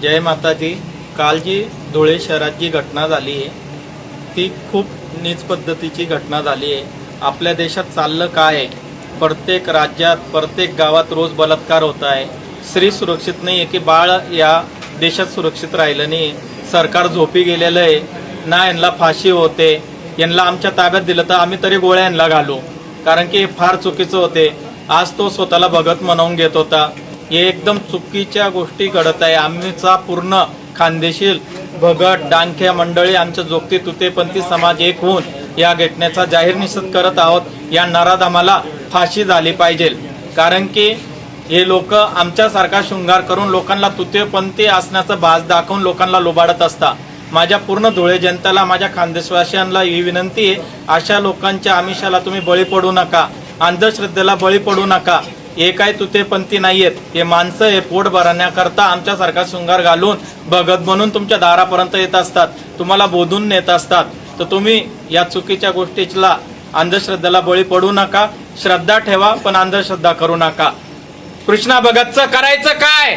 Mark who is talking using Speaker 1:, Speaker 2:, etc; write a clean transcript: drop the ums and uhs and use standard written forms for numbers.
Speaker 1: जय माताजी। काल जी धुळे शहरात जी घटना झाली आहे ती खूप नीच पद्धतीची घटना झाली आहे। आपल्या देशात चाललं काय आहे, प्रत्येक राज्यात प्रत्येक गावात रोज बलात्कार होत आहे। स्त्री सुरक्षित नाही आहे की बाळ या देशात सुरक्षित राहिलं नाही। सरकार झोपी गेलेलं आहे ना, यांना फाशी होते। यांना आमच्या ताब्यात दिलं तर आम्ही तरी गोळ्या यांना घालू, कारण की हे फार चुकीचं होते। आज तो स्वतःला भगत म्हणवून घेत होता। हे एकदम चुकीच्या गोष्टी घडत आहे। आमचा पूर्ण खानदेशील भगत डांख्या मंडळी आमच्या जोगती तुतेपंथी समाज एक होऊन या घटनेचा जाहीर निषेध करत आहोत। या नराधमाला फाशी झाली पाहिजे, कारण की हे लोक आमच्यासारखा शृंगार करून लोकांना तुतेपंथी असण्याचा भास दाखवून लोकांना लुबाडत असतात। माझ्या पूर्ण धुळे जनतेला, माझ्या खानदेशवासियांना ही विनंती आहे, अशा लोकांच्या आमिषाला तुम्ही बळी पडू नका, अंधश्रद्धेला बळी पडू नका। हे काय तुतेपंथी नाहीयेत, हे माणसं हे पोट भरण्याकरता आमच्यासारखा शृंगार घालून भगत म्हणून तुमच्या दारापर्यंत येत असतात, तुम्हाला बोधून नेत असतात। तर तुम्ही या चुकीच्या गोष्टीला, अंधश्रद्धेला बळी पडू नका। श्रद्धा ठेवा पण अंधश्रद्धा करू नका। कृष्णा भगतचं करायचं काय?